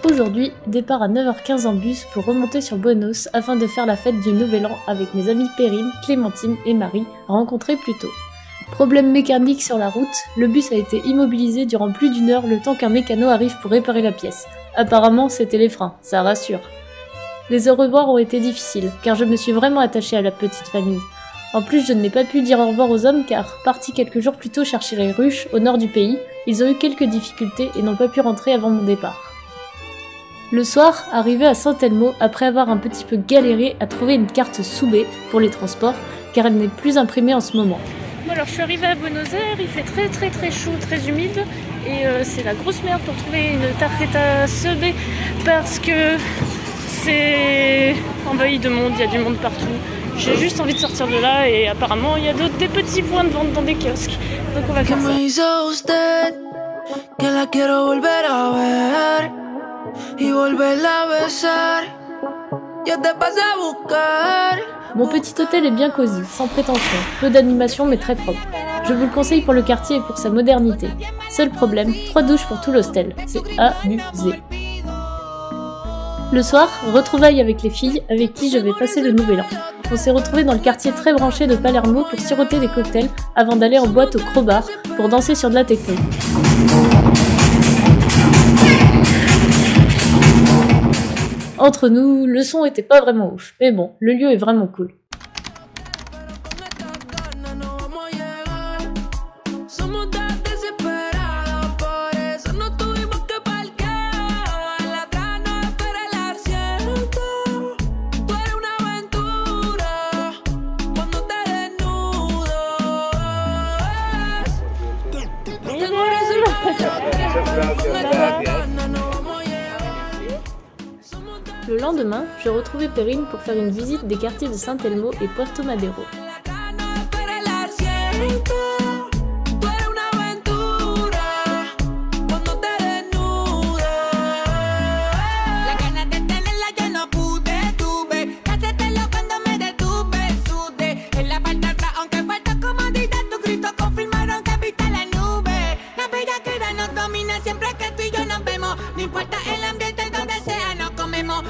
Aujourd'hui, départ à 9h15 en bus pour remonter sur Buenos afin de faire la fête du Nouvel An avec mes amies Perrine, Clémentine et Marie, rencontrées plus tôt. Problème mécanique sur la route, le bus a été immobilisé durant plus d'1 heure le temps qu'un mécano arrive pour réparer la pièce. Apparemment, c'était les freins, ça rassure. Les au revoir ont été difficiles, car je me suis vraiment attachée à la petite famille. En plus, je n'ai pas pu dire au revoir aux hommes car, partis quelques jours plus tôt chercher les ruches, au nord du pays, ils ont eu quelques difficultés et n'ont pas pu rentrer avant mon départ. Le soir, arrivé à Saint-Elmo, après avoir un petit peu galéré à trouver une carte Soubé pour les transports, car elle n'est plus imprimée en ce moment. Bon alors je suis arrivée à Buenos Aires, il fait très chaud, très humide et c'est la grosse merde pour trouver une tarjeta Soubé parce que c'est envahi de monde, il y a du monde partout. J'ai juste envie de sortir de là et apparemment il y a des petits points de vente dans des kiosques. Donc on va faire ça. Mon petit hôtel est bien cosy, sans prétention, peu d'animation mais très propre. Je vous le conseille pour le quartier et pour sa modernité. Seul problème, 3 douches pour tout l'hostel, c'est abusé. Le soir, retrouvailles avec les filles avec qui je vais passer le Nouvel An. On s'est retrouvés dans le quartier très branché de Palermo pour siroter des cocktails avant d'aller en boîte au Crowbar pour danser sur de la techno. Entre nous, le son était pas vraiment ouf, mais bon, le lieu est vraiment cool. Le lendemain, je retrouvais Perrine pour faire une visite des quartiers de Saint-Elmo et Puerto Madero.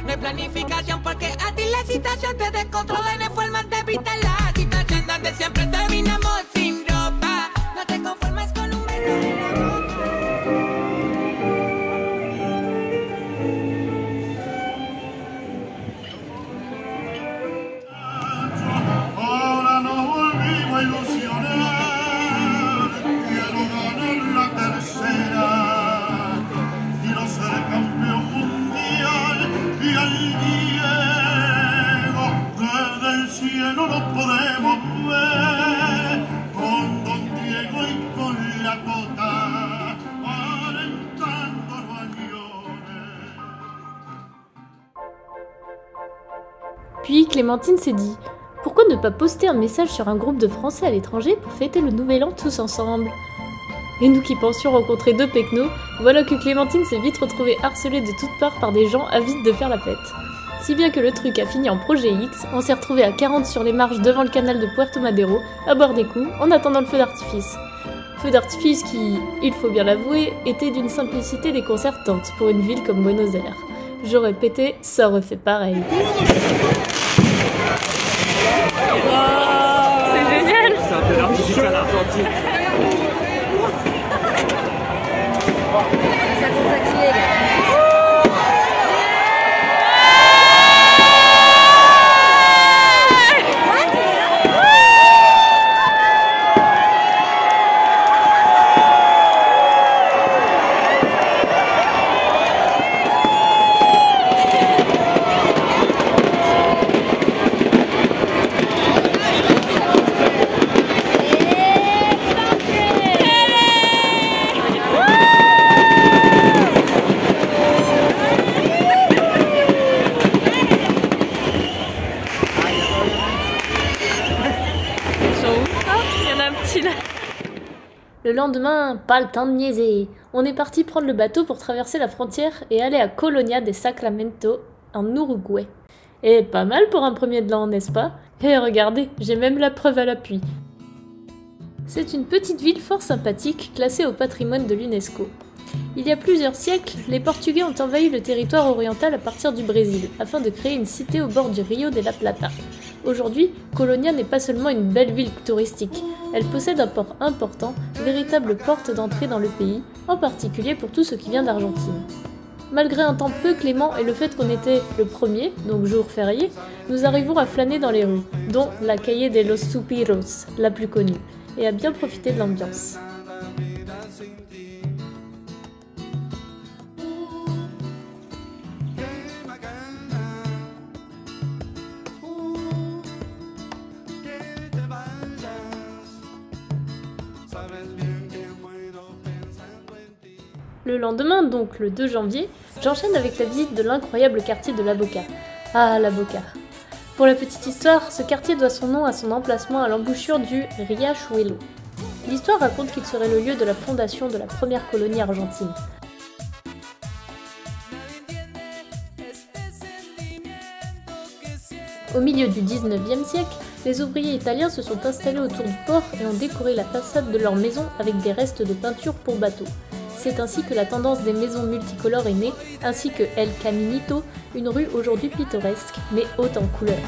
No hay planificación porque a ti la situación te descontrola en forma de evitar la situación donde siempre terminamos sin ropa. No te conformes con un beso en la boca. Ahora no volvimos a ilusionar. Quiero ganar la tercera. Quiero ser campeón mundial. Y al Diego desde el cielo lo podemos ver con Don Diego y con la Cota alentando los aviones. Puis Clémentine s'est dit « Pourquoi ne pas poster un message sur un groupe de Français à l'étranger pour fêter le Nouvel An tous ensemble ?» Et nous qui pensions rencontrer 2 pecnos, voilà que Clémentine s'est vite retrouvée harcelée de toutes parts par des gens avides de faire la fête. Si bien que le truc a fini en projet X, on s'est retrouvés à 40 sur les marches devant le canal de Puerto Madero, à boire des coups, en attendant le feu d'artifice. Feu d'artifice qui, il faut bien l'avouer, était d'une simplicité déconcertante pour une ville comme Buenos Aires. J'aurais pété, ça aurait fait pareil. C'est génial! C'est un feu d'artifice à l'Argentine. Le lendemain, pas le temps de niaiser. On est parti prendre le bateau pour traverser la frontière et aller à Colonia de Sacramento, en Uruguay. Et pas mal pour un premier de l'an, n'est-ce pas? Et regardez, j'ai même la preuve à l'appui. C'est une petite ville fort sympathique, classée au patrimoine de l'UNESCO. Il y a plusieurs siècles, les Portugais ont envahi le territoire oriental à partir du Brésil, afin de créer une cité au bord du Rio de la Plata. Aujourd'hui, Colonia n'est pas seulement une belle ville touristique, elle possède un port important, véritable porte d'entrée dans le pays, en particulier pour tout ce qui vient d'Argentine. Malgré un temps peu clément et le fait qu'on était le premier, donc jour férié, nous arrivons à flâner dans les rues, dont la Calle de los Suspiros, la plus connue, et à bien profiter de l'ambiance. Le lendemain, donc le 2 janvier, j'enchaîne avec la visite de l'incroyable quartier de La Boca. Ah, La Boca. Pour la petite histoire, ce quartier doit son nom à son emplacement à l'embouchure du Riachuelo. L'histoire raconte qu'il serait le lieu de la fondation de la première colonie argentine. Au milieu du 19e siècle, les ouvriers italiens se sont installés autour du port et ont décoré la façade de leurs maisons avec des restes de peinture pour bateaux. C'est ainsi que la tendance des maisons multicolores est née, ainsi que El Caminito, une rue aujourd'hui pittoresque, mais haute en couleurs.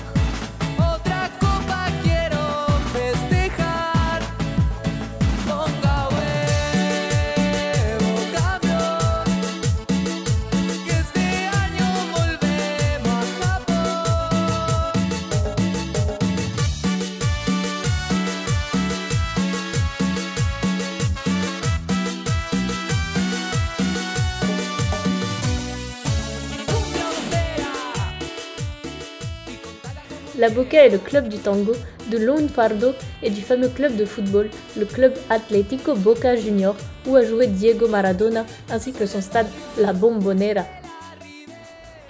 La Boca est le club du tango, de Lunfardo et du fameux club de football, le club Atlético Boca Juniors, où a joué Diego Maradona, ainsi que son stade La Bombonera.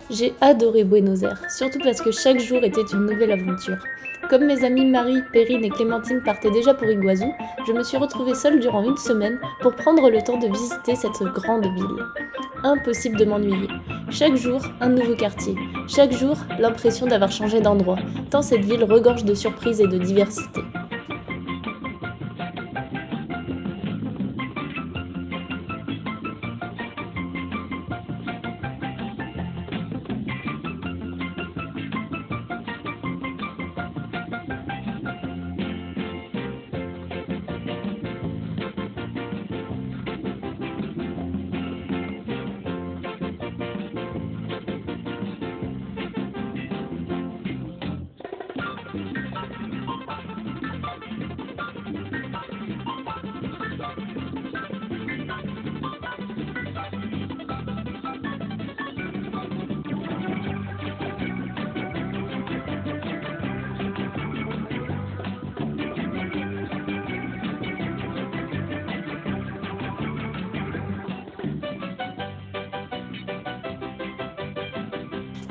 J'ai adoré Buenos Aires, surtout parce que chaque jour était une nouvelle aventure. Comme mes amies Marie, Perrine et Clémentine partaient déjà pour Iguazu, je me suis retrouvée seule durant une semaine pour prendre le temps de visiter cette grande ville. Impossible de m'ennuyer. Chaque jour, un nouveau quartier. Chaque jour, l'impression d'avoir changé d'endroit, tant cette ville regorge de surprises et de diversité.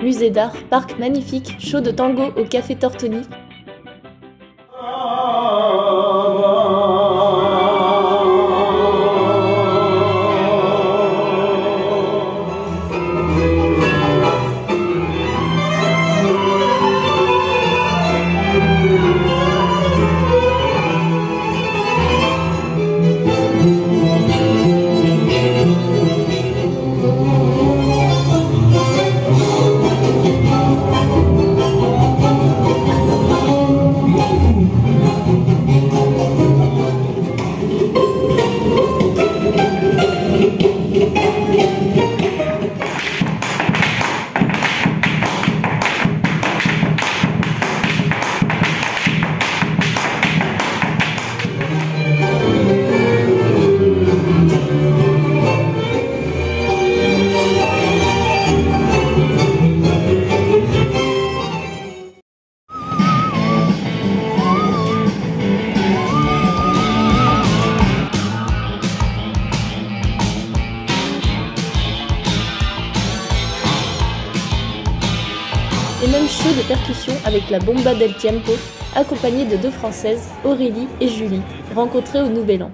Musée d'art, parc magnifique, show de tango au Café Tortoni. Et même show de percussion avec la Bomba del Tiempo, accompagnée de deux Françaises, Aurélie et Julie, rencontrées au Nouvel An.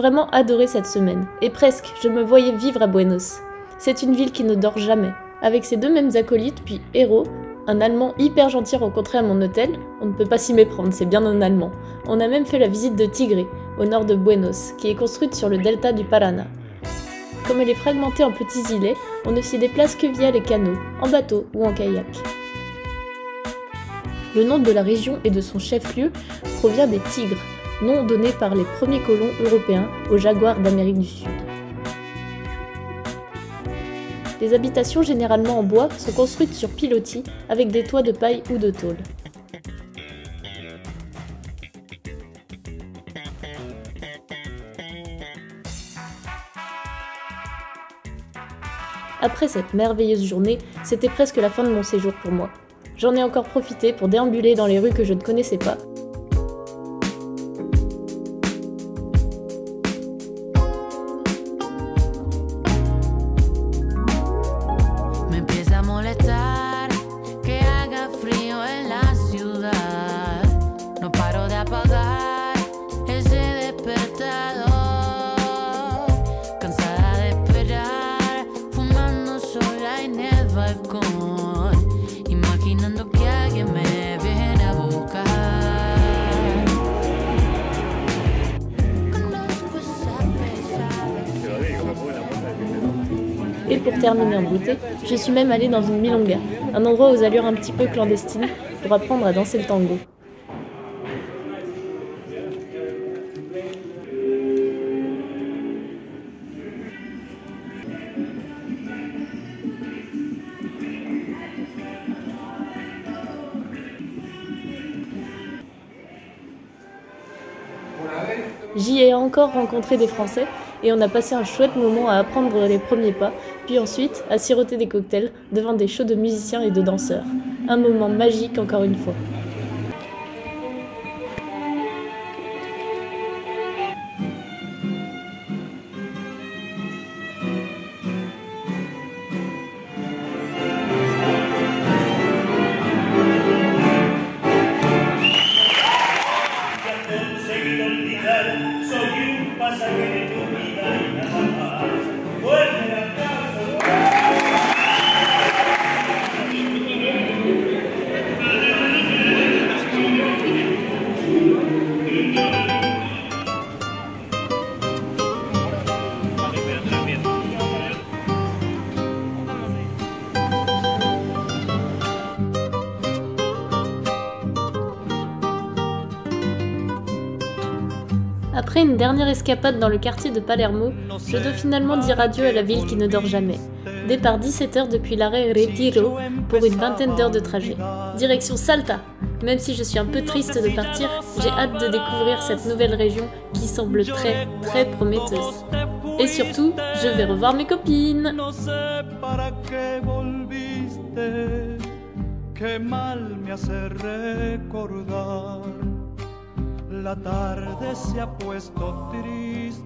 vraiment adoré cette semaine, et presque, je me voyais vivre à Buenos. C'est une ville qui ne dort jamais. Avec ses deux mêmes acolytes, puis Héros, un Allemand hyper gentil rencontré à mon hôtel, on ne peut pas s'y méprendre, c'est bien un Allemand. On a même fait la visite de Tigre, au nord de Buenos, qui est construite sur le delta du Paraná. Comme elle est fragmentée en petits îlets, on ne s'y déplace que via les canaux, en bateau ou en kayak. Le nom de la région et de son chef-lieu provient des tigres, nom donné par les premiers colons européens aux jaguars d'Amérique du Sud. Les habitations généralement en bois sont construites sur pilotis avec des toits de paille ou de tôle. Après cette merveilleuse journée, c'était presque la fin de mon séjour pour moi. J'en ai encore profité pour déambuler dans les rues que je ne connaissais pas. Et pour terminer en beauté, je suis même allée dans une milonga, un endroit aux allures un petit peu clandestines, pour apprendre à danser le tango. J'y ai encore rencontré des Français et on a passé un chouette moment à apprendre les premiers pas, puis ensuite à siroter des cocktails devant des shows de musiciens et de danseurs. Un moment magique encore une fois. Après une dernière escapade dans le quartier de Palermo, je dois finalement dire adieu à la ville qui ne dort jamais. Départ 17h depuis l'arrêt Retiro pour une vingtaine d'heures de trajet. Direction Salta. Même si je suis un peu triste de partir, j'ai hâte de découvrir cette nouvelle région qui semble très très prometteuse. Et surtout, je vais revoir mes copines. La tarde se ha puesto triste.